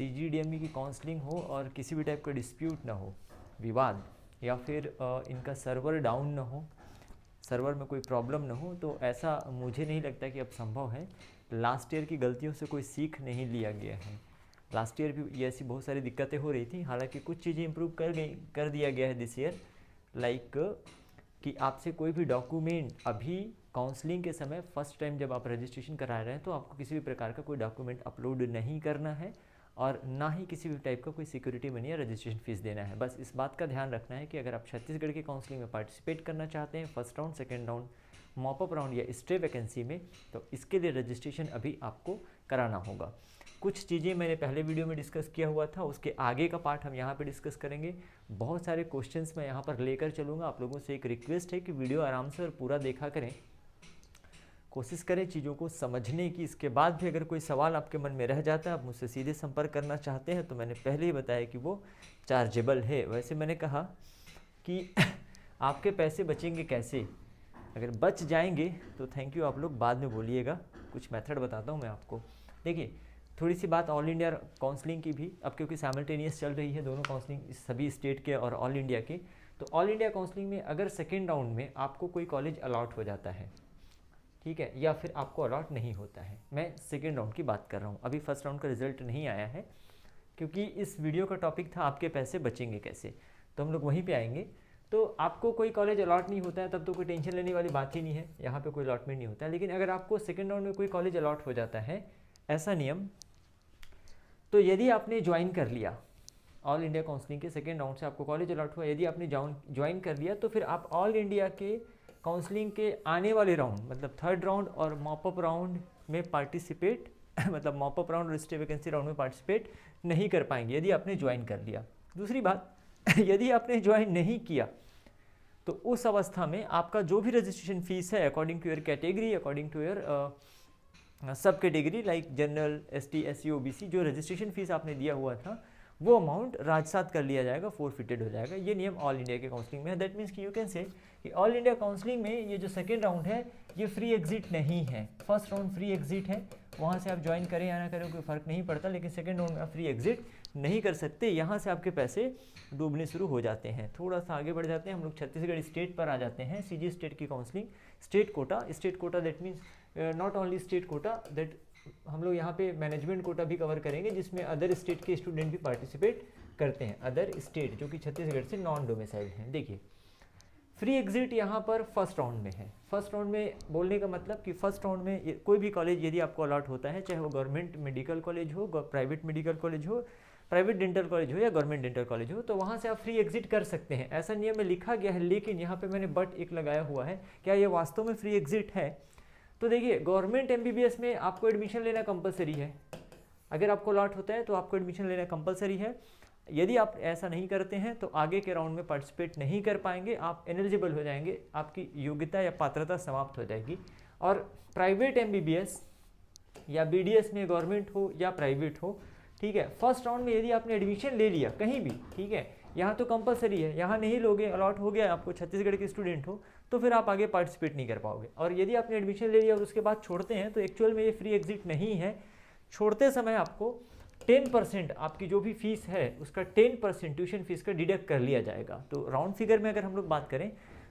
CGDME की counselling हो और किसी भी टाइप का डिस्प्यूट ना हो, विवाद, या फिर इनका सर्वर डाउन ना हो, सर्वर में कोई प्रॉब्लम ना हो, तो ऐसा मुझे नहीं लगता कि अब संभव है। लास्ट ईयर की गलतियों से कोई सीख नहीं लिया गया है। लास्ट ईयर भी ये ऐसी बहुत सारी दिक्कतें हो रही थी, हालांकि कुछ चीज़ें इंप्रूव कर दिया गया है दिस ईयर, लाइक कि आपसे कोई भी डॉक्यूमेंट अभी काउंसलिंग के समय फर्स्ट टाइम जब आप रजिस्ट्रेशन करा रहे हैं तो आपको किसी भी प्रकार का कोई डॉक्यूमेंट अपलोड नहीं करना है और ना ही किसी भी टाइप का कोई सिक्योरिटी मनी या रजिस्ट्रेशन फीस देना है। बस इस बात का ध्यान रखना है कि अगर आप छत्तीसगढ़ के काउंसलिंग में पार्टिसिपेट करना चाहते हैं, first round, second round, mop up round या स्टे वैकेंसी में, तो इसके लिए रजिस्ट्रेशन अभी आपको कराना होगा। कुछ चीज़ें मैंने पहले वीडियो में डिस्कस किया हुआ था, उसके आगे का पार्ट हम यहाँ पे डिस्कस करेंगे। बहुत सारे क्वेश्चंस मैं यहाँ पर लेकर चलूँगा। आप लोगों से एक रिक्वेस्ट है कि वीडियो आराम से और पूरा देखा करें, कोशिश करें चीज़ों को समझने की। इसके बाद भी अगर कोई सवाल आपके मन में रह जाता है, आप मुझसे सीधे संपर्क करना चाहते हैं, तो मैंने पहले ही बताया कि वो चार्जेबल है। वैसे मैंने कहा कि आपके पैसे बचेंगे कैसे, अगर बच जाएंगे तो थैंक यू आप लोग बाद में बोलिएगा, कुछ मेथड बताता हूँ मैं आपको। देखिए, थोड़ी सी बात ऑल इंडिया काउंसलिंग की भी, अब क्योंकि साइमल्टेनियस चल रही है दोनों काउंसलिंग, सभी स्टेट के और ऑल इंडिया के, तो ऑल इंडिया काउंसलिंग में अगर सेकेंड राउंड में आपको कोई कॉलेज अलॉट हो जाता है, ठीक है, या फिर आपको अलॉट नहीं होता है, मैं सेकेंड राउंड की बात कर रहा हूँ, अभी फर्स्ट राउंड का रिजल्ट नहीं आया है, क्योंकि इस वीडियो का टॉपिक था आपके पैसे बचेंगे कैसे, तो हम लोग वहीं पे आएंगे। तो आपको कोई कॉलेज अलॉट नहीं होता है तब तो कोई टेंशन लेने वाली बात ही नहीं है, यहाँ पे कोई अलॉटमेंट नहीं होता है। लेकिन अगर आपको सेकेंड राउंड में कोई कॉलेज अलॉट हो जाता है, ऐसा नियम, तो यदि आपने ज्वाइन कर लिया ऑल इंडिया काउंसलिंग के सेकेंड राउंड से, आपको कॉलेज अलॉट हुआ, यदि आपने ज्वाइन कर लिया, तो फिर आप ऑल इंडिया के काउंसलिंग के आने वाले राउंड, मतलब थर्ड राउंड और मॉपअप राउंड में पार्टिसिपेट मतलब मॉपअप राउंड और स्टे वैकेंसी राउंड में पार्टिसिपेट नहीं कर पाएंगे यदि आपने ज्वाइन कर लिया। दूसरी बात, यदि आपने ज्वाइन नहीं किया तो उस अवस्था में आपका जो भी रजिस्ट्रेशन फीस है according to your category, according to your sub category like general, ST, SC, OBC, जो रजिस्ट्रेशन फीस आपने दिया हुआ था वो अमाउंट राजसात कर लिया जाएगा, फोरफिटेड हो जाएगा। ये नियम ऑल इंडिया के काउंसलिंग में है। दैट मीन्स कि यू कैन से कि ऑल इंडिया काउंसलिंग में ये जो सेकेंड राउंड है ये फ्री एग्जिट नहीं है। फर्स्ट राउंड फ्री एग्जिट है, वहाँ से आप ज्वाइन करें या ना करें कोई फ़र्क नहीं पड़ता, लेकिन सेकेंड राउंड में आप फ्री एग्जिट नहीं कर सकते, यहाँ से आपके पैसे डूबने शुरू हो जाते हैं। थोड़ा सा आगे बढ़ जाते हैं हम लोग, छत्तीसगढ़ स्टेट पर आ जाते हैं। CG स्टेट की counselling, state quota that means not only state quota, that हम लोग यहाँ पे मैनेजमेंट कोटा भी कवर करेंगे, जिसमें अदर स्टेट के स्टूडेंट भी पार्टिसिपेट करते हैं, अदर स्टेट जो कि छत्तीसगढ़ से नॉन डोमिसाइल हैं। देखिए, फ्री एग्जिट यहाँ पर फर्स्ट राउंड में है। फर्स्ट राउंड में बोलने का मतलब कि फर्स्ट राउंड में कोई भी कॉलेज यदि आपको अलॉट होता है, चाहे वो गवर्नमेंट मेडिकल कॉलेज हो, प्राइवेट मेडिकल कॉलेज हो, प्राइवेट डेंटल कॉलेज हो या गवर्नमेंट डेंटल कॉलेज हो, तो वहाँ से आप फ्री एग्जिट कर सकते हैं, ऐसा नियम में लिखा गया है। लेकिन यहाँ पे मैंने बट एक लगाया हुआ है, क्या ये वास्तव में फ्री एग्जिट है? तो देखिए, गवर्नमेंट MBBS में आपको एडमिशन लेना कंपलसरी है। अगर आपको अलॉट होता है तो आपको एडमिशन लेना कंपलसरी है। यदि आप ऐसा नहीं करते हैं तो आगे के राउंड में पार्टिसिपेट नहीं कर पाएंगे, आप इनेलिजिबल हो जाएंगे, आपकी योग्यता या पात्रता समाप्त हो जाएगी। और प्राइवेट MBBS या BDS में गवर्नमेंट हो या प्राइवेट हो, ठीक है, फर्स्ट राउंड में यदि आपने एडमिशन ले लिया कहीं भी, ठीक है, यहाँ तो कंपलसरी है, यहाँ नहीं लोगे, अलॉट हो गया आपको, छत्तीसगढ़ के स्टूडेंट हो, तो फिर आप आगे पार्टिसिपेट नहीं कर पाओगे। और यदि आपने एडमिशन ले लिया और उसके बाद छोड़ते हैं तो एक्चुअल में ये फ्री एग्जिट नहीं है। छोड़ते समय आपको 10% आपकी जो भी फीस है उसका 10% ट्यूशन फीस का डिडक्ट कर लिया जाएगा। तो राउंड फिगर में अगर हम लोग बात करें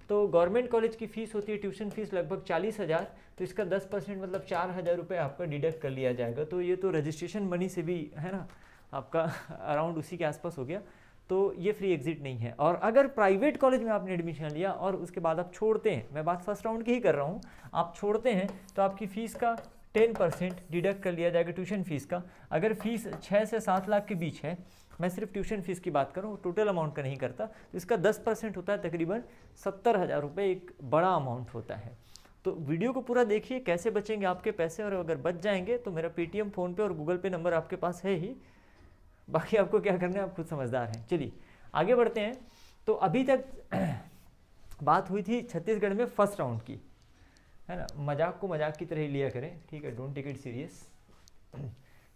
तो गवर्नमेंट कॉलेज की फ़ीस होती है ट्यूशन फीस लगभग 40,000, तो इसका 10% मतलब 4,000 रुपये आपका डिडक्ट कर लिया जाएगा। तो ये तो रजिस्ट्रेशन मनी से भी है ना, आपका अराउंड उसी के आसपास हो गया। तो ये फ्री एग्जिट नहीं है। और अगर प्राइवेट कॉलेज में आपने एडमिशन लिया और उसके बाद आप छोड़ते हैं, मैं बात फर्स्ट राउंड की ही कर रहा हूँ, आप छोड़ते हैं तो आपकी फ़ीस का 10% डिडक्ट कर लिया जाएगा ट्यूशन फीस का। अगर फीस 6 से 7 लाख के बीच है, मैं सिर्फ ट्यूशन फीस की बात करूँ, टोटल अमाउंट का नहीं करता, तो इसका 10% होता है तकरीबन 70,000 रुपये, एक बड़ा अमाउंट होता है। तो वीडियो को पूरा देखिए कैसे बचेंगे आपके पैसे, और अगर बच जाएंगे तो मेरा पेटीएम, फ़ोनपे और गूगल पे नंबर आपके पास है ही, बाकी आपको क्या करना है आप खुद समझदार हैं। चलिए आगे बढ़ते हैं। तो अभी तक बात हुई थी छत्तीसगढ़ में फर्स्ट राउंड की, है ना, मजाक को मजाक की तरह ही लिया करें, ठीक है, don't take it serious.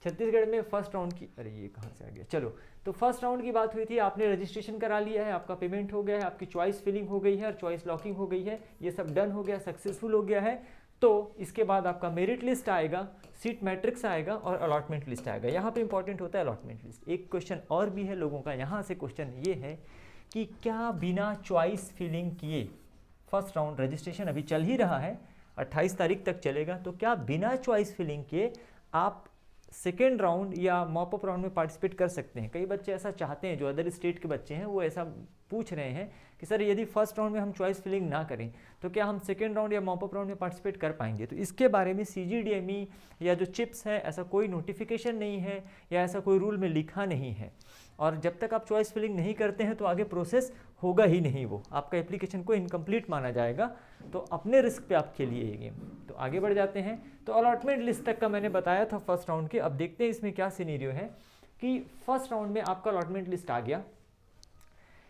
Chhattisgarh में फर्स्ट राउंड की, अरे ये कहाँ से आ गया, चलो, तो फर्स्ट राउंड की बात हुई थी, आपने रजिस्ट्रेशन करा लिया है, आपका पेमेंट हो गया है, आपकी चॉइस फिलिंग हो गई है और चॉइस लॉकिंग हो गई है, ये सब डन हो गया, सक्सेसफुल हो गया है। तो इसके बाद आपका मेरिट लिस्ट आएगा, सीट मैट्रिक्स आएगा और अलॉटमेंट लिस्ट आएगा। यहाँ पे इंपॉर्टेंट होता है अलॉटमेंट लिस्ट। एक क्वेश्चन और भी है लोगों का, यहाँ से क्वेश्चन ये है कि क्या बिना चॉइस फिलिंग किए, फर्स्ट राउंड रजिस्ट्रेशन अभी चल ही रहा है, 28 तारीख तक चलेगा, तो क्या बिना चॉइस फिलिंग किए आप सेकेंड राउंड या मॉपअप राउंड में पार्टिसिपेट कर सकते हैं? कई बच्चे ऐसा चाहते हैं, जो अदर स्टेट के बच्चे हैं वो ऐसा पूछ रहे हैं कि सर यदि फर्स्ट राउंड में हम चॉइस फिलिंग ना करें तो क्या हम सेकेंड राउंड या मॉपअप राउंड में पार्टिसिपेट कर पाएंगे? तो इसके बारे में CGDME या जो चिप्स है ऐसा कोई नोटिफिकेशन नहीं है या ऐसा कोई रूल में लिखा नहीं है, और जब तक आप चॉइस फिलिंग नहीं करते हैं तो आगे प्रोसेस होगा ही नहीं, वो आपका एप्लीकेशन को इनकम्प्लीट माना जाएगा। तो अपने रिस्क पे आप खेलिए ये गेम। तो आगे बढ़ जाते हैं। तो अलॉटमेंट लिस्ट तक का मैंने बताया था फर्स्ट राउंड के। अब देखते हैं इसमें क्या सिनेरियो है कि फर्स्ट राउंड में आपका अलॉटमेंट लिस्ट आ गया।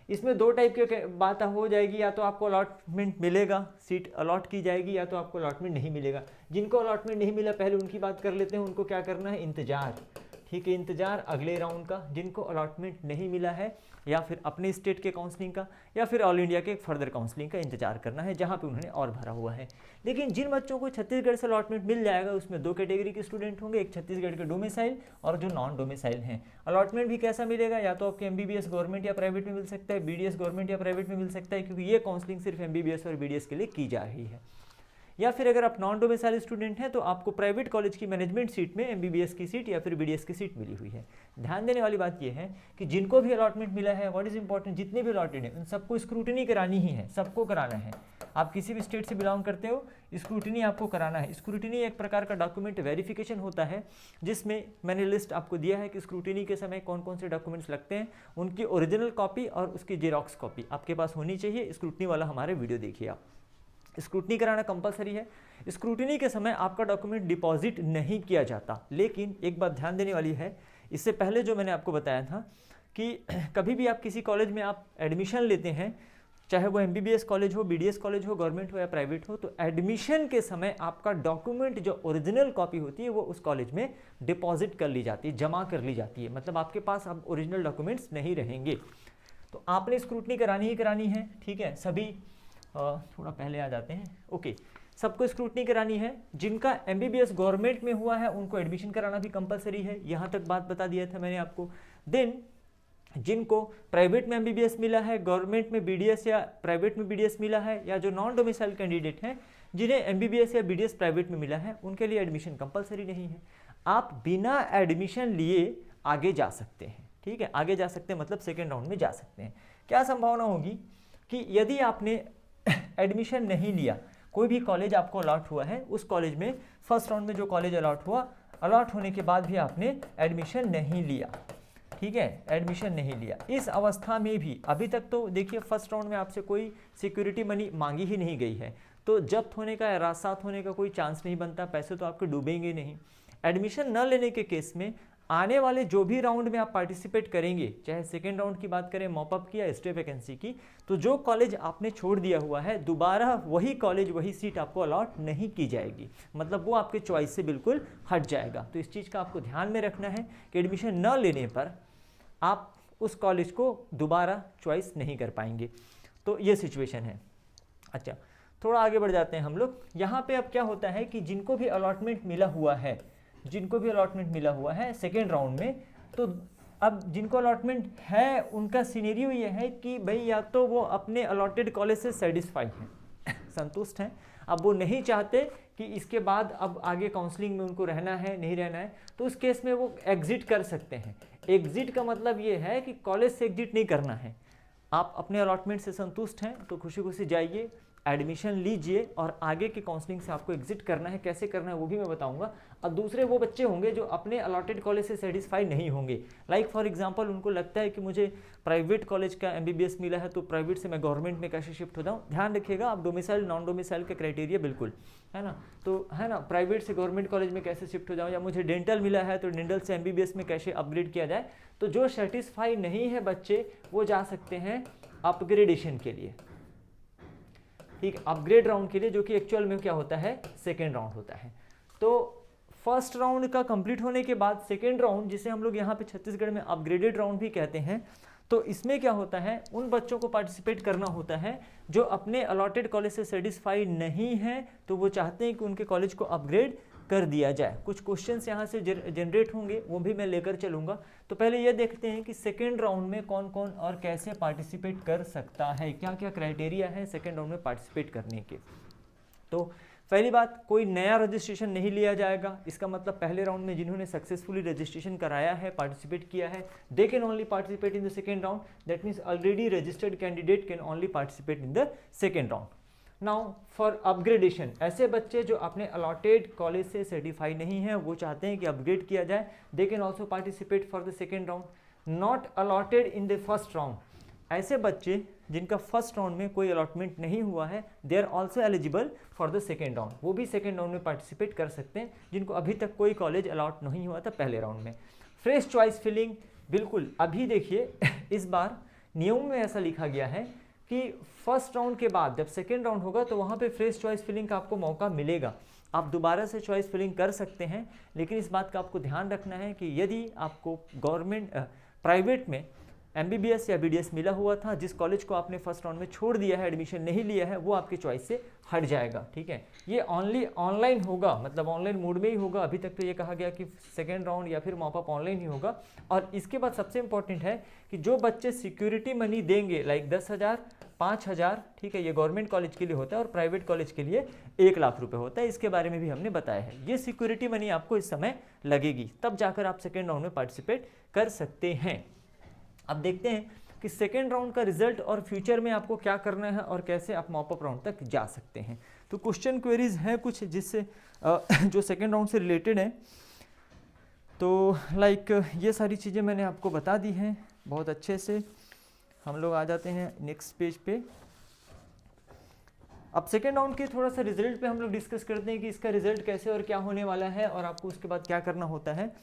इसमें दो टाइप की बात हो जाएगी, या तो आपको अलॉटमेंट मिलेगा, सीट अलॉट की जाएगी, या तो आपको अलॉटमेंट नहीं मिलेगा। जिनको अलॉटमेंट नहीं मिला पहले उनकी बात कर लेते हैं। उनको क्या करना है? इंतजार, ठीक है, इंतजार अगले राउंड का। जिनको अलॉटमेंट नहीं मिला है या फिर अपने स्टेट के काउंसलिंग का या फिर ऑल इंडिया के फर्दर काउंसलिंग का इंतजार करना है, जहाँ पे उन्होंने और भरा हुआ है। लेकिन जिन बच्चों को छत्तीसगढ़ से अलॉटमेंट मिल जाएगा उसमें दो कैटेगरी के स्टूडेंट होंगे, एक छत्तीसगढ़ के डोमिसाइल और जो नॉन डोमिसाइल हैं। अलॉटमेंट भी कैसा मिलेगा? या तो आपके MBBS गवर्नमेंट या प्राइवेट में मिल सकता है, BDS गवर्नमेंट या प्राइवेट में मिल सकता है, क्योंकि ये काउंसलिंग सिर्फ MBBS और BDS के लिए की जा रही है। या फिर अगर आप नॉन डोमिसाइल स्टूडेंट हैं तो आपको प्राइवेट कॉलेज की मैनेजमेंट सीट में MBBS की सीट या फिर BDS की सीट मिली हुई है। ध्यान देने वाली बात यह है कि जिनको भी अलॉटमेंट मिला है, व्हाट इज इंपॉर्टेंट, जितने भी अलॉटेड हैं उन सबको स्क्रूटनी करानी ही है, सबको कराना है। आप किसी भी स्टेट से बिलोंग करते हो, स्क्रूटनी आपको कराना है। स्क्रूटनी एक प्रकार का डॉक्यूमेंट वेरिफिकेशन होता है, जिसमें मैंने लिस्ट आपको दिया है कि स्क्रूटनी के समय कौन कौन से डॉक्यूमेंट्स लगते हैं। उनकी ओरिजिनल कॉपी और उसकी जेरॉक्स कॉपी आपके पास होनी चाहिए। स्क्रूटनी वाला हमारे वीडियो देखिए आप। स्क्रूटनी कराना कंपलसरी है। स्क्रूटनी के समय आपका डॉक्यूमेंट डिपॉजिट नहीं किया जाता। लेकिन एक बात ध्यान देने वाली है, इससे पहले जो मैंने आपको बताया था कि कभी भी आप किसी कॉलेज में आप एडमिशन लेते हैं, चाहे वो MBBS कॉलेज हो, BDS कॉलेज हो, गवर्नमेंट हो या प्राइवेट हो, तो एडमिशन के समय आपका डॉक्यूमेंट जो ओरिजिनल कॉपी होती है वो उस कॉलेज में डिपॉजिट कर ली जाती है, जमा कर ली जाती है। मतलब आपके पास अब ओरिजिनल डॉक्यूमेंट्स नहीं रहेंगे। तो आपने स्क्रूटनी करानी ही करानी है, ठीक है। सभी थोड़ा पहले आ जाते हैं, ओके। सबको स्क्रूटनी करानी है। जिनका MBBS गवर्नमेंट में हुआ है उनको एडमिशन कराना भी कंपलसरी है, यहाँ तक बात बता दिया था मैंने आपको। देन जिनको प्राइवेट में MBBS मिला है, गवर्नमेंट में BDS या प्राइवेट में BDS मिला है, या जो नॉन डोमिसाइल कैंडिडेट हैं जिन्हें MBBS या BDS प्राइवेट में मिला है, उनके लिए एडमिशन कंपलसरी नहीं है। आप बिना एडमिशन लिए आगे जा सकते हैं, ठीक है। आगे जा सकते हैं मतलब सेकेंड राउंड में जा सकते हैं। क्या संभावना होगी कि यदि आपने एडमिशन नहीं लिया, कोई भी कॉलेज आपको अलॉट हुआ है, उस कॉलेज में फर्स्ट राउंड में जो कॉलेज अलॉट हुआ, अलॉट होने के बाद भी आपने एडमिशन नहीं लिया, ठीक है, एडमिशन नहीं लिया, इस अवस्था में भी अभी तक तो देखिए फर्स्ट राउंड में आपसे कोई सिक्योरिटी मनी मांगी ही नहीं गई है, तो जब्त होने का या रासात होने का कोई चांस नहीं बनता, पैसे तो आपके डूबेंगे नहीं। एडमिशन न लेने के केस में आने वाले जो भी राउंड में आप पार्टिसिपेट करेंगे, चाहे सेकेंड राउंड की बात करें, मॉपअप की या स्टे वैकेंसी की, तो जो कॉलेज आपने छोड़ दिया हुआ है दोबारा वही कॉलेज वही सीट आपको अलॉट नहीं की जाएगी, मतलब वो आपके चॉइस से बिल्कुल हट जाएगा। तो इस चीज़ का आपको ध्यान में रखना है कि एडमिशन न लेने पर आप उस कॉलेज को दोबारा चॉइस नहीं कर पाएंगे। तो ये सिचुएशन है। अच्छा, थोड़ा आगे बढ़ जाते हैं हम लोग। यहाँ पे अब क्या होता है कि जिनको भी अलॉटमेंट मिला हुआ है, जिनको भी अलॉटमेंट मिला हुआ है सेकेंड राउंड में, तो अब जिनको अलॉटमेंट है उनका सिनेरियो ये है कि भाई या तो वो अपने अलॉटेड कॉलेज से सेटिस्फाई हैं, संतुष्ट हैं, अब वो नहीं चाहते कि इसके बाद अब आगे काउंसलिंग में उनको रहना है नहीं रहना है, तो उस केस में वो एग्जिट कर सकते हैं। एग्जिट का मतलब ये है कि कॉलेज से एग्जिट नहीं करना है। आप अपने अलॉटमेंट से संतुष्ट हैं तो खुशी खुशी जाइए, एडमिशन लीजिए, और आगे के काउंसलिंग से आपको एग्जिट करना है, कैसे करना है वो भी मैं बताऊंगा। और दूसरे वो बच्चे होंगे जो अपने अलॉटेड कॉलेज से सेटिस्फाई नहीं होंगे, लाइक फॉर एग्जांपल उनको लगता है कि मुझे प्राइवेट कॉलेज का MBBS मिला है तो प्राइवेट से मैं गवर्नमेंट में कैसे शिफ्ट हो जाऊँ। ध्यान रखिएगा आप डोमिसाइल नॉन डोमिसाइल का क्राइटेरिया बिल्कुल है ना, तो है ना, प्राइवेट से गवर्नमेंट कॉलेज में कैसे शिफ्ट हो जाऊँ, या मुझे डेंटल मिला है तो डेंटल से MBBS में कैसे अपग्रेड किया जाए। तो जो सेटिस्फाई नहीं है बच्चे वो जा सकते हैं अपग्रेडेशन के लिए, ठीक, अपग्रेड राउंड के लिए, जो कि एक्चुअल में क्या होता है सेकेंड राउंड होता है। तो फर्स्ट राउंड का कंप्लीट होने के बाद सेकेंड राउंड, जिसे हम लोग यहाँ पे छत्तीसगढ़ में अपग्रेडेड राउंड भी कहते हैं, तो इसमें क्या होता है, उन बच्चों को पार्टिसिपेट करना होता है जो अपने अलॉटेड कॉलेज से सेटिस्फाई नहीं है, तो वो चाहते हैं कि उनके कॉलेज को अपग्रेड कर दिया जाए। कुछ क्वेश्चंस यहाँ से जनरेट होंगे, वो भी मैं लेकर चलूँगा। तो पहले ये देखते हैं कि सेकेंड राउंड में कौन कौन और कैसे पार्टिसिपेट कर सकता है, क्या क्या क्राइटेरिया है सेकेंड राउंड में पार्टिसिपेट करने के। तो पहली बात, कोई नया रजिस्ट्रेशन नहीं लिया जाएगा। इसका मतलब पहले राउंड में जिन्होंने सक्सेसफुली रजिस्ट्रेशन कराया है, पार्टिसिपेट किया है, they can only participate in the second round. That means already registered candidate can only participate in the second round. Now for upgradation, ऐसे बच्चे जो अपने अलॉटेड कॉलेज से सर्टिफाई नहीं हैं, वो चाहते हैं कि अपग्रेड किया जाए, they can also participate for the second round. Not allotted in the first round, ऐसे बच्चे जिनका फर्स्ट राउंड में कोई अलॉटमेंट नहीं हुआ है, they are also eligible for the second round, वो भी सेकेंड राउंड में पार्टिसिपेट कर सकते हैं जिनको अभी तक कोई कॉलेज अलॉट नहीं हुआ था पहले राउंड में। फ्रेश चॉइस फिलिंग, बिल्कुल अभी देखिए इस बार नियम में ऐसा लिखा गया है कि फर्स्ट राउंड के बाद जब सेकेंड राउंड होगा तो वहाँ पे फ्रेश चॉइस फिलिंग का आपको मौका मिलेगा। आप दोबारा से चॉइस फिलिंग कर सकते हैं, लेकिन इस बात का आपको ध्यान रखना है कि यदि आपको गवर्नमेंट प्राइवेट में MBBS या BDS मिला हुआ था, जिस कॉलेज को आपने फर्स्ट राउंड में छोड़ दिया है, एडमिशन नहीं लिया है, वो आपकी चॉइस से हट जाएगा। ठीक है, ये ओनली ऑनलाइन होगा, मतलब ऑनलाइन मोड में ही होगा। अभी तक तो ये कहा गया कि सेकेंड राउंड या फिर मॉपअप ऑनलाइन ही होगा। और इसके बाद सबसे इंपॉर्टेंट है कि जो बच्चे सिक्योरिटी मनी देंगे, लाइक 10,000, 5,000, ठीक है, ये गवर्नमेंट कॉलेज के लिए होता है और प्राइवेट कॉलेज के लिए 1 लाख रुपए होता है। इसके बारे में भी हमने बताया है। ये सिक्योरिटी मनी आपको इस समय लगेगी, तब जाकर आप सेकेंड राउंड में पार्टिसिपेट कर सकते हैं। अब देखते हैं कि सेकेंड राउंड का रिजल्ट और फ्यूचर में आपको क्या करना है और कैसे आप मॉपअप राउंड तक जा सकते हैं। तो क्वेश्चन क्वेरीज हैं कुछ जिससे जो सेकेंड राउंड से रिलेटेड है। तो लाइक ये सारी चीज़ें मैंने आपको बता दी हैं बहुत अच्छे से। हम लोग आ जाते हैं नेक्स्ट पेज पे। अब सेकेंड राउंड के थोड़ा सा रिजल्ट पे हम लोग डिस्कस करते हैं कि इसका रिजल्ट कैसे और क्या होने वाला है और आपको उसके बाद क्या करना होता है।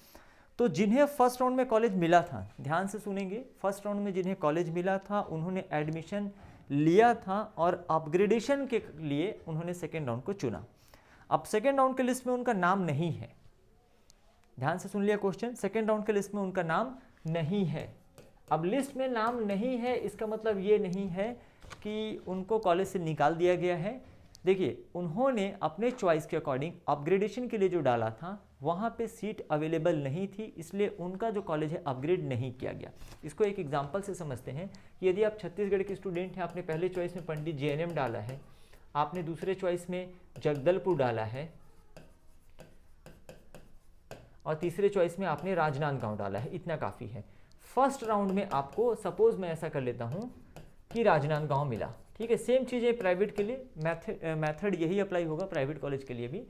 तो जिन्हें फर्स्ट राउंड में कॉलेज मिला था, ध्यान से सुनेंगे, फर्स्ट राउंड में जिन्हें कॉलेज मिला था उन्होंने एडमिशन लिया था और अपग्रेडेशन के लिए उन्होंने सेकेंड राउंड को चुना। अब सेकेंड राउंड के लिस्ट में उनका नाम नहीं है, ध्यान से सुन लिया क्वेश्चन, सेकेंड राउंड के लिस्ट में उनका नाम नहीं है। अब लिस्ट में नाम नहीं है इसका मतलब ये नहीं है कि उनको कॉलेज से निकाल दिया गया है। देखिए, उन्होंने अपने चॉइस के अकॉर्डिंग अपग्रेडेशन के लिए जो डाला था वहाँ पे सीट अवेलेबल नहीं थी, इसलिए उनका जो कॉलेज है अपग्रेड नहीं किया गया। इसको एक एग्जांपल से समझते हैं कि यदि आप छत्तीसगढ़ के स्टूडेंट हैं, आपने पहले चॉइस में पंडित JNM डाला है, आपने दूसरे चॉइस में जगदलपुर डाला है और तीसरे चॉइस में आपने राजनांदगांव डाला है, इतना काफ़ी है। फर्स्ट राउंड में आपको, सपोज मैं ऐसा कर लेता हूँ कि राजनांदगांव मिला, ठीक है, सेम चीज़ है प्राइवेट के लिए, मेथड यही अप्लाई होगा प्राइवेट कॉलेज के लिए भी।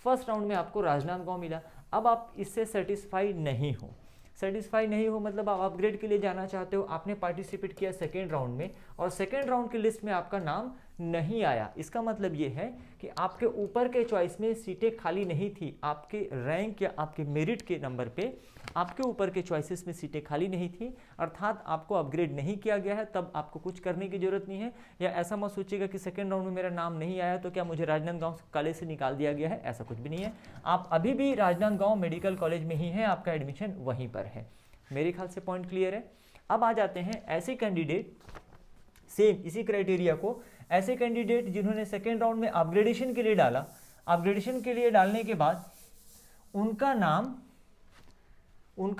फर्स्ट राउंड में आपको राजनांदगांव मिला, अब आप इससे सेटिस्फाई नहीं हो, मतलब आप अपग्रेड के लिए जाना चाहते हो, आपने पार्टिसिपेट किया सेकेंड राउंड में और सेकेंड राउंड की लिस्ट में आपका नाम नहीं आया। इसका मतलब ये है कि आपके ऊपर के चॉइस में सीटें खाली नहीं थी, आपके रैंक या आपके मेरिट के नंबर पे आपके ऊपर के चॉइसेस में सीटें खाली नहीं थी, अर्थात आपको अपग्रेड नहीं किया गया है, तब आपको कुछ करने की जरूरत नहीं है। या ऐसा मत सोचिएगा कि सेकेंड राउंड में मेरा नाम नहीं आया तो क्या मुझे राजनांदगांव कॉलेज से निकाल दिया गया है, ऐसा कुछ भी नहीं है। आप अभी भी राजनांदगांव मेडिकल कॉलेज में ही हैं, आपका एडमिशन वहीं पर है। मेरे ख्याल से पॉइंट क्लियर है। अब आ जाते हैं ऐसे कैंडिडेट, सेम इसी क्राइटेरिया को, ऐसे कैंडिडेट जिन्होंने सेकेंड राउंड में अपग्रेडेशन के लिए डाला, अपग्रेडेशन के लिए डालने के बाद उनका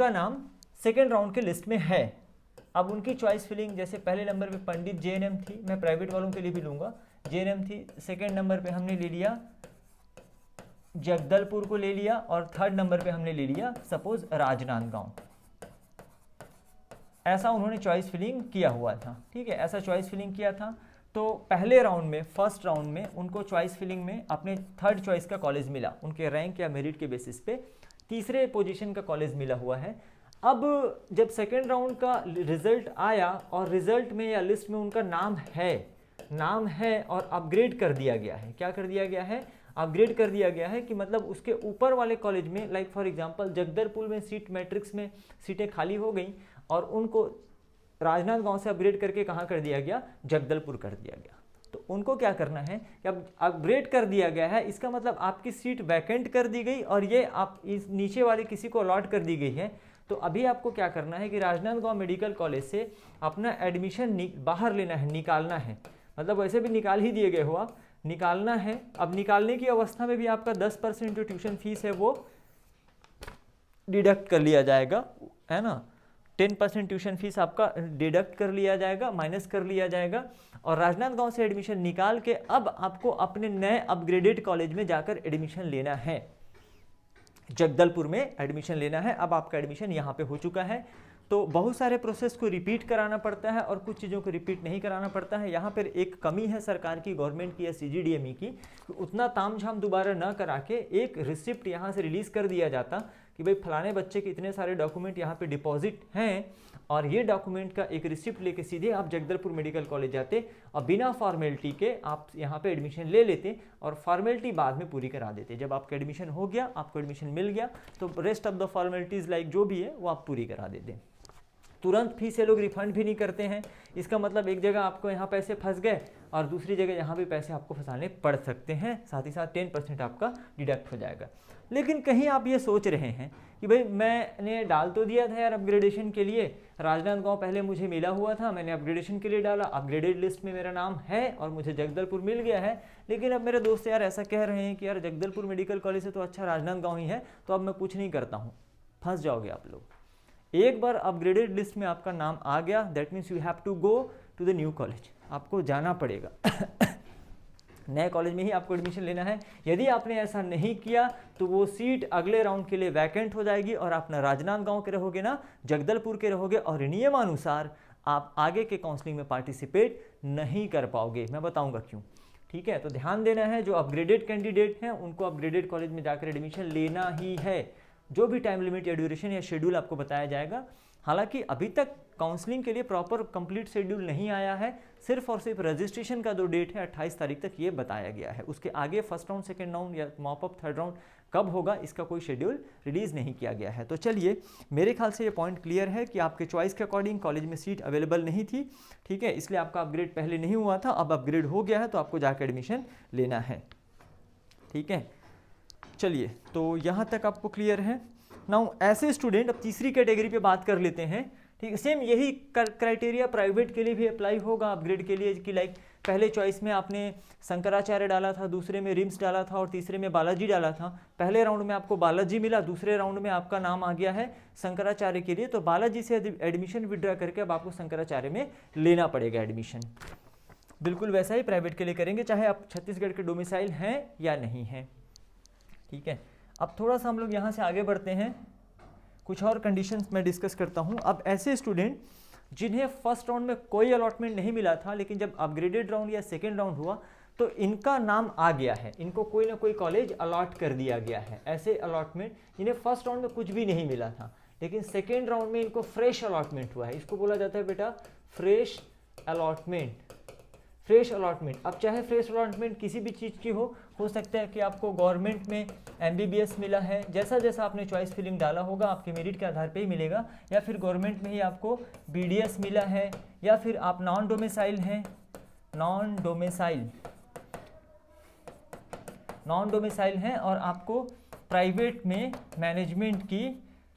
नाम सेकेंड राउंड के लिस्ट में है। अब उनकी चॉइस फिलिंग, जैसे पहले नंबर पे पंडित JNM थी, मैं प्राइवेट वालों के लिए भी लूँगा, JNM थी, सेकेंड नंबर पे हमने ले लिया जगदलपुर को ले लिया और थर्ड नंबर पे हमने ले लिया सपोज राजनांदगांव। ऐसा उन्होंने चॉइस फिलिंग किया हुआ था, ठीक है, ऐसा चॉइस फिलिंग किया था। तो पहले राउंड में, फर्स्ट राउंड में उनको चॉइस फिलिंग में अपने थर्ड चॉइस का कॉलेज मिला, उनके रैंक या मेरिट के बेसिस पे तीसरे पोजीशन का कॉलेज मिला हुआ है। अब जब सेकेंड राउंड का रिजल्ट आया और रिजल्ट में या लिस्ट में उनका नाम है और अपग्रेड कर दिया गया है, क्या कर दिया गया है, अपग्रेड कर दिया गया है, कि मतलब उसके ऊपर वाले कॉलेज में, लाइक फॉर एग्जांपल जगदलपुर में सीट मैट्रिक्स में सीटें खाली हो गई और उनको राजनांदगांव से अपग्रेड करके कहाँ कर दिया गया, जगदलपुर कर दिया गया। तो उनको क्या करना है कि अब अपग्रेड कर दिया गया है, इसका मतलब आपकी सीट वैकेंट कर दी गई और ये आप इस नीचे वाले किसी को अलॉट कर दी गई है, तो अभी आपको क्या करना है कि राजनांदगांव मेडिकल कॉलेज से अपना एडमिशन बाहर लेना है, निकालना है। मतलब वैसे भी निकाल ही दिए गए हो आप, निकालना है। अब निकालने की अवस्था में भी आपका 10% जो ट्यूशन फीस है वो डिडक्ट कर लिया जाएगा, है ना। 10% ट्यूशन फीस आपका डिडक्ट कर लिया जाएगा, माइनस कर लिया जाएगा। और राजनांदगांव से एडमिशन निकाल के अब आपको अपने नए अपग्रेडेड कॉलेज में जाकर एडमिशन लेना है, जगदलपुर में एडमिशन लेना है। अब आपका एडमिशन यहाँ पे हो चुका है, तो बहुत सारे प्रोसेस को रिपीट कराना पड़ता है और कुछ चीज़ों को रिपीट नहीं कराना पड़ता है। यहाँ पर एक कमी है सरकार की, गवर्नमेंट की या CGDME की, उतना तामझाम दोबारा न करा के एक रिसिप्ट यहाँ से रिलीज़ कर दिया जाता कि भाई फलाने बच्चे के इतने सारे डॉक्यूमेंट यहाँ पे डिपॉजिट हैं और ये डॉक्यूमेंट का एक रिसिप्ट लेके सीधे आप जगदलपुर मेडिकल कॉलेज जाते और बिना फॉर्मेलिटी के आप यहाँ पे एडमिशन ले लेते और फॉर्मेलिटी बाद में पूरी करा देते। जब आपका एडमिशन हो गया, आपको एडमिशन मिल गया, तो rest of the formalities like जो भी है वो आप पूरी करा देते। तुरंत फीस ये लोग रिफंड भी नहीं करते हैं। इसका मतलब एक जगह आपको यहाँ पैसे फंस गए और दूसरी जगह यहाँ भी पैसे आपको फंसाने पड़ सकते हैं, साथ ही साथ 10% आपका डिडक्ट हो जाएगा। लेकिन कहीं आप ये सोच रहे हैं कि भाई मैंने डाल तो दिया था यार अपग्रेडेशन के लिए, राजनांदगांव पहले मुझे मिला हुआ था, मैंने अपग्रेडेशन के लिए डाला, अपग्रेडेड लिस्ट में मेरा नाम है और मुझे जगदलपुर मिल गया है, लेकिन अब मेरे दोस्त यार ऐसा कह रहे हैं कि यार जगदलपुर मेडिकल कॉलेज से तो अच्छा राजनांदगांव ही है, तो अब मैं कुछ नहीं करता हूँ। फंस जाओगे आप लोग। एक बार अपग्रेडेड लिस्ट में आपका नाम आ गया, that means you have to go to the new college, आपको जाना पड़ेगा। नए कॉलेज में ही आपको एडमिशन लेना है। यदि आपने ऐसा नहीं किया तो वो सीट अगले राउंड के लिए वैकेंट हो जाएगी और आप ना राजनांदगांव के रहोगे ना जगदलपुर के रहोगे और नियमानुसार आप आगे के काउंसलिंग में पार्टिसिपेट नहीं कर पाओगे। मैं बताऊंगा क्यों, ठीक है। तो ध्यान देना है, जो अपग्रेडेड कैंडिडेट हैं उनको अपग्रेडेड कॉलेज में जाकर एडमिशन लेना ही है। जो भी टाइम लिमिट या ड्यूरेशन या शेड्यूल आपको बताया जाएगा, हालांकि अभी तक काउंसलिंग के लिए प्रॉपर कंप्लीट शेड्यूल नहीं आया है, सिर्फ और सिर्फ रजिस्ट्रेशन का जो डेट है 28 तारीख तक ये बताया गया है। उसके आगे फर्स्ट राउंड, सेकंड राउंड या मॉप अप थर्ड राउंड कब होगा इसका कोई शेड्यूल रिलीज नहीं किया गया है। तो चलिए, मेरे ख्याल से ये पॉइंट क्लियर है कि आपके चॉइस के अकॉर्डिंग कॉलेज में सीट अवेलेबल नहीं थी, ठीक है, इसलिए आपका अपग्रेड पहले नहीं हुआ था, अब अपग्रेड हो गया है तो आपको जाकर एडमिशन लेना है, ठीक है। चलिए, तो यहाँ तक आपको क्लियर है। नाउ ऐसे स्टूडेंट, अब तीसरी कैटेगरी पे बात कर लेते हैं, ठीक है। सेम यही क्राइटेरिया प्राइवेट के लिए भी अप्लाई होगा अपग्रेड के लिए, कि लाइक पहले चॉइस में आपने शंकराचार्य डाला था, दूसरे में रिम्स डाला था और तीसरे में बालाजी डाला था। पहले राउंड में आपको बालाजी मिला, दूसरे राउंड में आपका नाम आ गया है शंकराचार्य के लिए, तो बालाजी से एडमिशन विड्रॉ करके अब आपको शंकराचार्य में लेना पड़ेगा एडमिशन। बिल्कुल वैसा ही प्राइवेट के लिए करेंगे, चाहे आप छत्तीसगढ़ के डोमिसाइल हैं या नहीं हैं, ठीक है। अब थोड़ा सा हम लोग यहाँ से आगे बढ़ते हैं, कुछ और कंडीशंस मैं डिस्कस करता हूँ। अब ऐसे स्टूडेंट जिन्हें फर्स्ट राउंड में कोई अलॉटमेंट नहीं मिला था, लेकिन जब अपग्रेडेड राउंड या सेकेंड राउंड हुआ तो इनका नाम आ गया है, इनको कोई ना कोई कॉलेज अलॉट कर दिया गया है। ऐसे अलॉटमेंट जिन्हें फर्स्ट राउंड में कुछ भी नहीं मिला था, लेकिन सेकेंड राउंड में इनको फ्रेश अलॉटमेंट हुआ है, इसको बोला जाता है बेटा फ्रेश अलॉटमेंट। फ्रेश अलॉटमेंट, अब चाहे फ्रेश अलॉटमेंट किसी भी चीज़ की हो सकता है कि आपको गवर्नमेंट में MBBS मिला है, जैसा जैसा आपने चॉइस फिलिंग डाला होगा आपके मेरिट के आधार पे ही मिलेगा, या फिर गवर्नमेंट में ही आपको BDS मिला है, या फिर आप नॉन डोमिसाइल हैं, नॉन डोमिसाइल हैं और आपको प्राइवेट में मैनेजमेंट की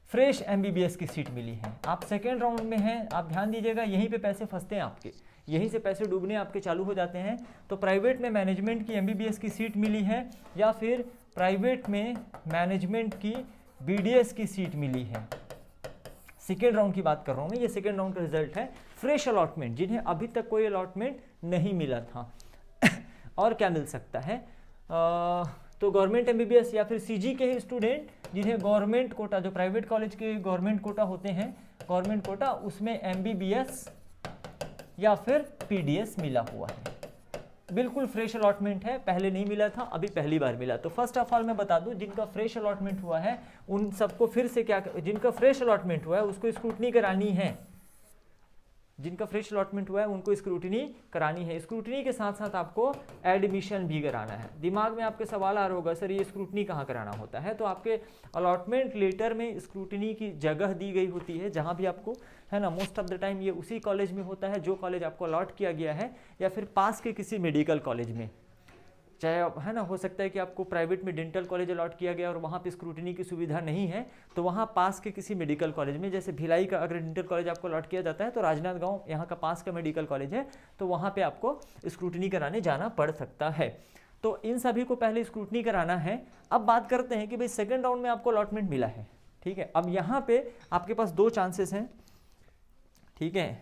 फ्रेश MBBS की सीट मिली है। आप सेकेंड राउंड में हैं, आप ध्यान दीजिएगा, यहीं पे पैसे फंसते हैं आपके, यहीं से पैसे डूबने आपके चालू हो जाते हैं। तो प्राइवेट में मैनेजमेंट की MBBS की सीट मिली है, या फिर प्राइवेट में मैनेजमेंट की BDS की सीट मिली है। सेकेंड राउंड की बात कर रहा हूँ मैं, ये सेकेंड राउंड का रिजल्ट है। फ्रेश अलॉटमेंट, जिन्हें अभी तक कोई अलॉटमेंट नहीं मिला था। और क्या मिल सकता है, तो गवर्नमेंट MBBS या फिर CG के ही स्टूडेंट जिन्हें गवर्नमेंट कोटा, जो प्राइवेट कॉलेज के गवर्नमेंट कोटा होते हैं, गवर्नमेंट कोटा, उसमें MBBS या फिर PDS मिला हुआ है। बिल्कुल फ्रेश अलॉटमेंट है, पहले नहीं मिला था, अभी पहली बार मिला। तो फर्स्ट ऑफ ऑल मैं बता दूं, जिनका फ्रेश अलॉटमेंट हुआ है उन सबको फिर से क्या, जिनका फ्रेश अलॉटमेंट हुआ है उसको स्क्रूटनी करानी है, जिनका फ्रेश अलॉटमेंट हुआ है उनको स्क्रूटनी करानी है। स्क्रूटनी के साथ साथ आपको एडमिशन भी कराना है। दिमाग में आपके सवाल आ रहा होगा, सर ये स्क्रूटनी कहाँ कराना होता है, तो आपके अलॉटमेंट लेटर में स्क्रूटनी की जगह दी गई होती है, जहाँ भी आपको, है ना, मोस्ट ऑफ द टाइम ये उसी कॉलेज में होता है जो कॉलेज आपको अलॉट किया गया है, या फिर पास के किसी मेडिकल कॉलेज में, चाहे है ना, हो सकता है कि आपको प्राइवेट में डेंटल कॉलेज अलॉट किया गया और वहाँ पे स्क्रूटनी की सुविधा नहीं है, तो वहाँ पास के किसी मेडिकल कॉलेज में, जैसे भिलाई का अगर डेंटल कॉलेज आपको अलॉट किया जाता है तो राजनांदगांव यहाँ का पास का मेडिकल कॉलेज है, तो वहाँ पे आपको स्क्रूटनी कराने जाना पड़ सकता है। तो इन सभी को पहले स्क्रूटनी कराना है। अब बात करते हैं कि भाई सेकेंड राउंड में आपको अलॉटमेंट मिला है, ठीक है। अब यहाँ पे आपके पास दो चांसेस हैं, ठीक है।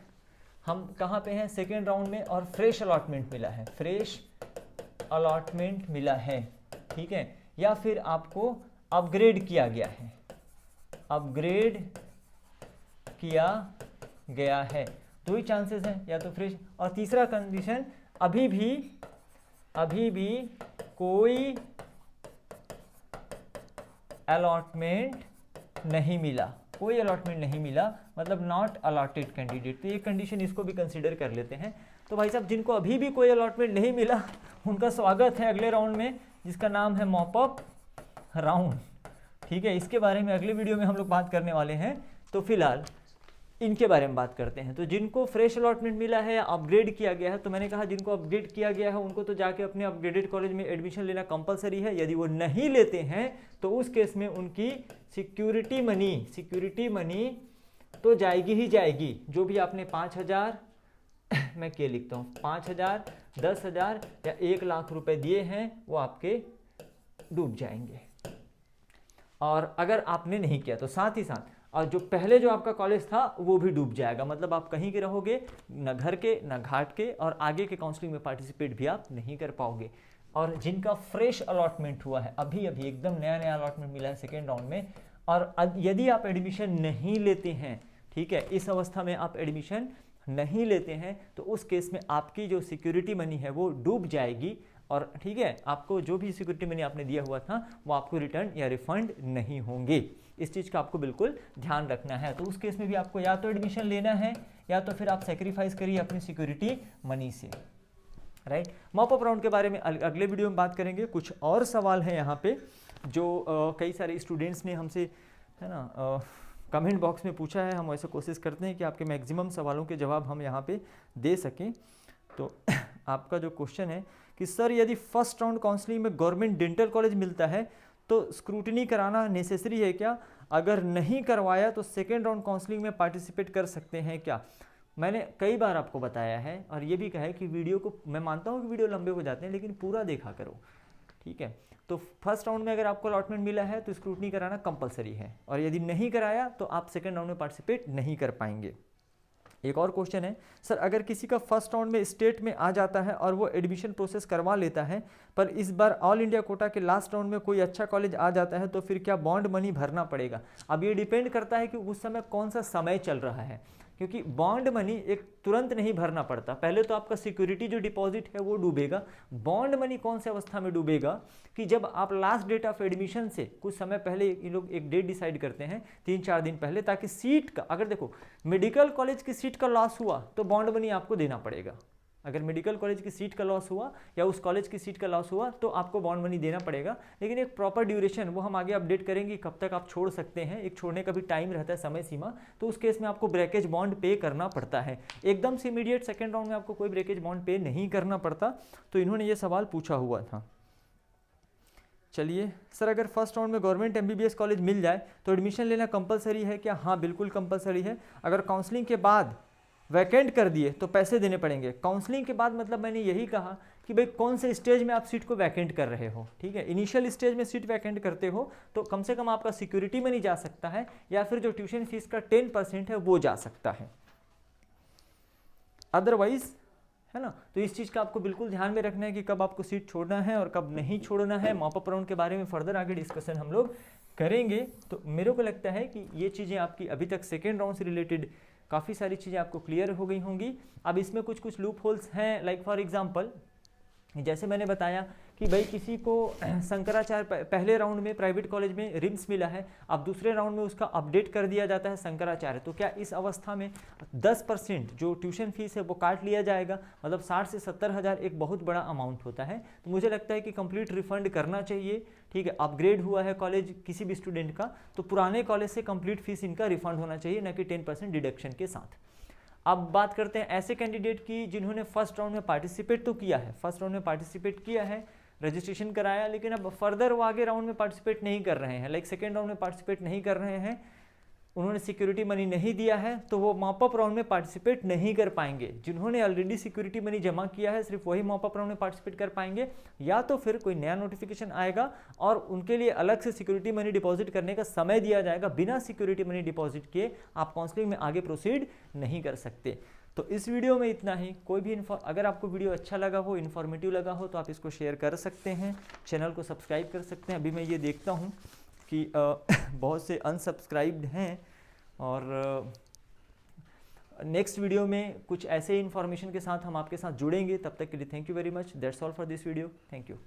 हम कहाँ पे हैं, सेकेंड राउंड में, और फ्रेश अलॉटमेंट मिला है, फ्रेश अलॉटमेंट मिला है, ठीक है, या फिर आपको अपग्रेड किया गया है, अपग्रेड किया गया है। दो ही चांसेस हैं, या तो फ्रेश, और तीसरा कंडीशन अभी भी कोई अलॉटमेंट नहीं मिला, कोई अलॉटमेंट नहीं मिला, मतलब नॉट अलॉटेड कैंडिडेट। तो ये कंडीशन इसको भी कंसीडर कर लेते हैं। तो भाई साहब जिनको अभी भी कोई अलॉटमेंट नहीं मिला उनका स्वागत है अगले राउंड में, जिसका नाम है मॉप अप राउंड, ठीक है। इसके बारे में अगले वीडियो में हम लोग बात करने वाले हैं। तो फिलहाल इनके बारे में बात करते हैं। तो जिनको फ्रेश अलॉटमेंट मिला है या अपग्रेड किया गया है, तो मैंने कहा जिनको अपग्रेड किया गया है उनको तो जाके अपने अपग्रेडेड कॉलेज में एडमिशन लेना कंपलसरी है। यदि वो नहीं लेते हैं तो उस केस में उनकी सिक्योरिटी मनी तो जाएगी ही जाएगी। जो भी आपने 5,000 मैं क्या लिखता हूँ, 5,000, 10,000 या 1 लाख रुपए दिए हैं वो आपके डूब जाएंगे। और अगर आपने नहीं किया तो साथ ही साथ और जो पहले जो आपका कॉलेज था वो भी डूब जाएगा। मतलब आप कहीं के रहोगे, न घर के न घाट के, और आगे के काउंसलिंग में पार्टिसिपेट भी आप नहीं कर पाओगे। और जिनका फ्रेश अलॉटमेंट हुआ है, अभी एकदम नया अलॉटमेंट मिला है सेकेंड राउंड में, और यदि आप एडमिशन नहीं लेते हैं, ठीक है, इस अवस्था में आप एडमिशन नहीं लेते हैं, तो उस केस में आपकी जो सिक्योरिटी मनी है वो डूब जाएगी। और ठीक है, आपको जो भी सिक्योरिटी मनी आपने दिया हुआ था वो आपको रिटर्न या रिफंड नहीं होंगे। इस चीज़ का आपको बिल्कुल ध्यान रखना है। तो उस केस में भी आपको या तो एडमिशन लेना है या तो फिर आप सेक्रीफाइस करिए अपनी सिक्योरिटी मनी से, राइट। मॉप अप राउंड के बारे में अगले वीडियो में बात करेंगे। कुछ और सवाल हैं यहाँ पे जो कई सारे स्टूडेंट्स ने हमसे, है ना, कमेंट बॉक्स में पूछा है। हम ऐसे कोशिश करते हैं कि आपके मैक्सिमम सवालों के जवाब हम यहाँ पे दे सकें। तो आपका जो क्वेश्चन है कि सर यदि फर्स्ट राउंड काउंसलिंग में गवर्नमेंट डेंटल कॉलेज मिलता है तो स्क्रूटनी कराना नेसेसरी है क्या? अगर नहीं करवाया तो सेकेंड राउंड काउंसलिंग में पार्टिसिपेट कर सकते हैं क्या? मैंने कई बार आपको बताया है और ये भी कहा है कि वीडियो को, मैं मानता हूँ कि वीडियो लंबे हो जाते हैं लेकिन पूरा देखा करो, ठीक है। तो फर्स्ट राउंड में अगर आपको अलॉटमेंट मिला है तो स्क्रूटनी कराना कंपलसरी है, और यदि नहीं कराया तो आप सेकेंड राउंड में पार्टिसिपेट नहीं कर पाएंगे। एक और क्वेश्चन है, सर अगर किसी का फर्स्ट राउंड में स्टेट में आ जाता है और वो एडमिशन प्रोसेस करवा लेता है, पर इस बार ऑल इंडिया कोटा के लास्ट राउंड में कोई अच्छा कॉलेज आ जाता है, तो फिर क्या बॉन्ड मनी भरना पड़ेगा? अब ये डिपेंड करता है कि उस समय कौन सा समय चल रहा है, क्योंकि बॉन्ड मनी एक तुरंत नहीं भरना पड़ता। पहले तो आपका सिक्योरिटी जो डिपॉजिट है वो डूबेगा। बॉन्ड मनी कौन से अवस्था में डूबेगा कि जब आप लास्ट डेट ऑफ एडमिशन से कुछ समय पहले, ये लोग एक डेट डिसाइड करते हैं 3-4 दिन पहले, ताकि सीट का, अगर देखो मेडिकल कॉलेज की सीट का लॉस हुआ तो बॉन्ड मनी आपको देना पड़ेगा। अगर मेडिकल कॉलेज की सीट का लॉस हुआ या उस कॉलेज की सीट का लॉस हुआ तो आपको बॉन्ड मनी देना पड़ेगा, लेकिन एक प्रॉपर ड्यूरेशन वो हम आगे अपडेट करेंगे कब तक आप छोड़ सकते हैं। एक छोड़ने का भी टाइम रहता है, समय सीमा, तो उस केस में आपको ब्रेकेज बॉन्ड पे करना पड़ता है। एकदम से इमीडिएट सेकेंड राउंड में आपको कोई ब्रेकेज बॉन्ड पे नहीं करना पड़ता। तो इन्होंने ये सवाल पूछा हुआ था। चलिए सर, अगर फर्स्ट राउंड में गवर्नमेंट MBBS कॉलेज मिल जाए तो एडमिशन लेना कंपलसरी है क्या? हाँ बिल्कुल कंपलसरी है। अगर काउंसलिंग के बाद वैकेंट कर दिए तो पैसे देने पड़ेंगे। काउंसलिंग के बाद मतलब मैंने यही कहा कि भाई कौन से स्टेज में आप सीट को वैकेंट कर रहे हो, ठीक है। इनिशियल स्टेज में सीट वैकेंट करते हो तो कम से कम आपका सिक्योरिटी मनी जा सकता है, या फिर जो ट्यूशन फीस का 10% है वो जा सकता है, अदरवाइज, है ना। तो इस चीज़ का आपको बिल्कुल ध्यान में रखना है कि कब आपको सीट छोड़ना है और कब नहीं छोड़ना है। मॉप अप राउंड के बारे में फर्दर आगे डिस्कशन हम लोग करेंगे। तो मेरे को लगता है कि ये चीज़ें आपकी अभी तक सेकेंड राउंड से रिलेटेड काफ़ी सारी चीज़ें आपको क्लियर हो गई होंगी। अब इसमें कुछ लूप होल्स हैं, लाइक फॉर एग्जांपल जैसे मैंने बताया कि भाई किसी को शंकराचार्य पहले राउंड में प्राइवेट कॉलेज में रिम्स मिला है, अब दूसरे राउंड में उसका अपडेट कर दिया जाता है शंकराचार्य, तो क्या इस अवस्था में 10% जो ट्यूशन फीस है वो काट लिया जाएगा? मतलब 60 से 70 हज़ार एक बहुत बड़ा अमाउंट होता है। तो मुझे लगता है कि कंप्लीट रिफंड करना चाहिए, ठीक है। अपग्रेड हुआ है कॉलेज किसी भी स्टूडेंट का तो पुराने कॉलेज से कंप्लीट फीस इनका रिफंड होना चाहिए, न कि 10% डिडक्शन के साथ। अब बात करते हैं ऐसे कैंडिडेट की जिन्होंने फर्स्ट राउंड में पार्टिसिपेट तो किया है, फर्स्ट राउंड में पार्टिसिपेट किया है रजिस्ट्रेशन कराया, लेकिन अब फर्दर वो आगे राउंड में पार्टिसिपेट नहीं कर रहे हैं, लाइक सेकेंड राउंड में पार्टिसिपेट नहीं कर रहे हैं, उन्होंने सिक्योरिटी मनी नहीं दिया है, तो वो मॉपअप राउंड में पार्टिसिपेट नहीं कर पाएंगे। जिन्होंने ऑलरेडी सिक्योरिटी मनी जमा किया है सिर्फ वही मॉपअप राउंड में पार्टिसिपेट कर पाएंगे, या तो फिर कोई नया नोटिफिकेशन आएगा और उनके लिए अलग से सिक्योरिटी मनी डिपॉजिट करने का समय दिया जाएगा। बिना सिक्योरिटी मनी डिपॉजिट किए आप काउंसलिंग में आगे प्रोसीड नहीं कर सकते। तो इस वीडियो में इतना ही। कोई भी अगर आपको वीडियो अच्छा लगा हो, इन्फॉर्मेटिव लगा हो, तो आप इसको शेयर कर सकते हैं, चैनल को सब्सक्राइब कर सकते हैं। अभी मैं ये देखता हूँ कि बहुत से अनसब्सक्राइब्ड हैं, और नेक्स्ट वीडियो में कुछ ऐसे इन्फॉर्मेशन के साथ हम आपके साथ जुड़ेंगे। तब तक के लिए thank you very much. That's all for this video. Thank you.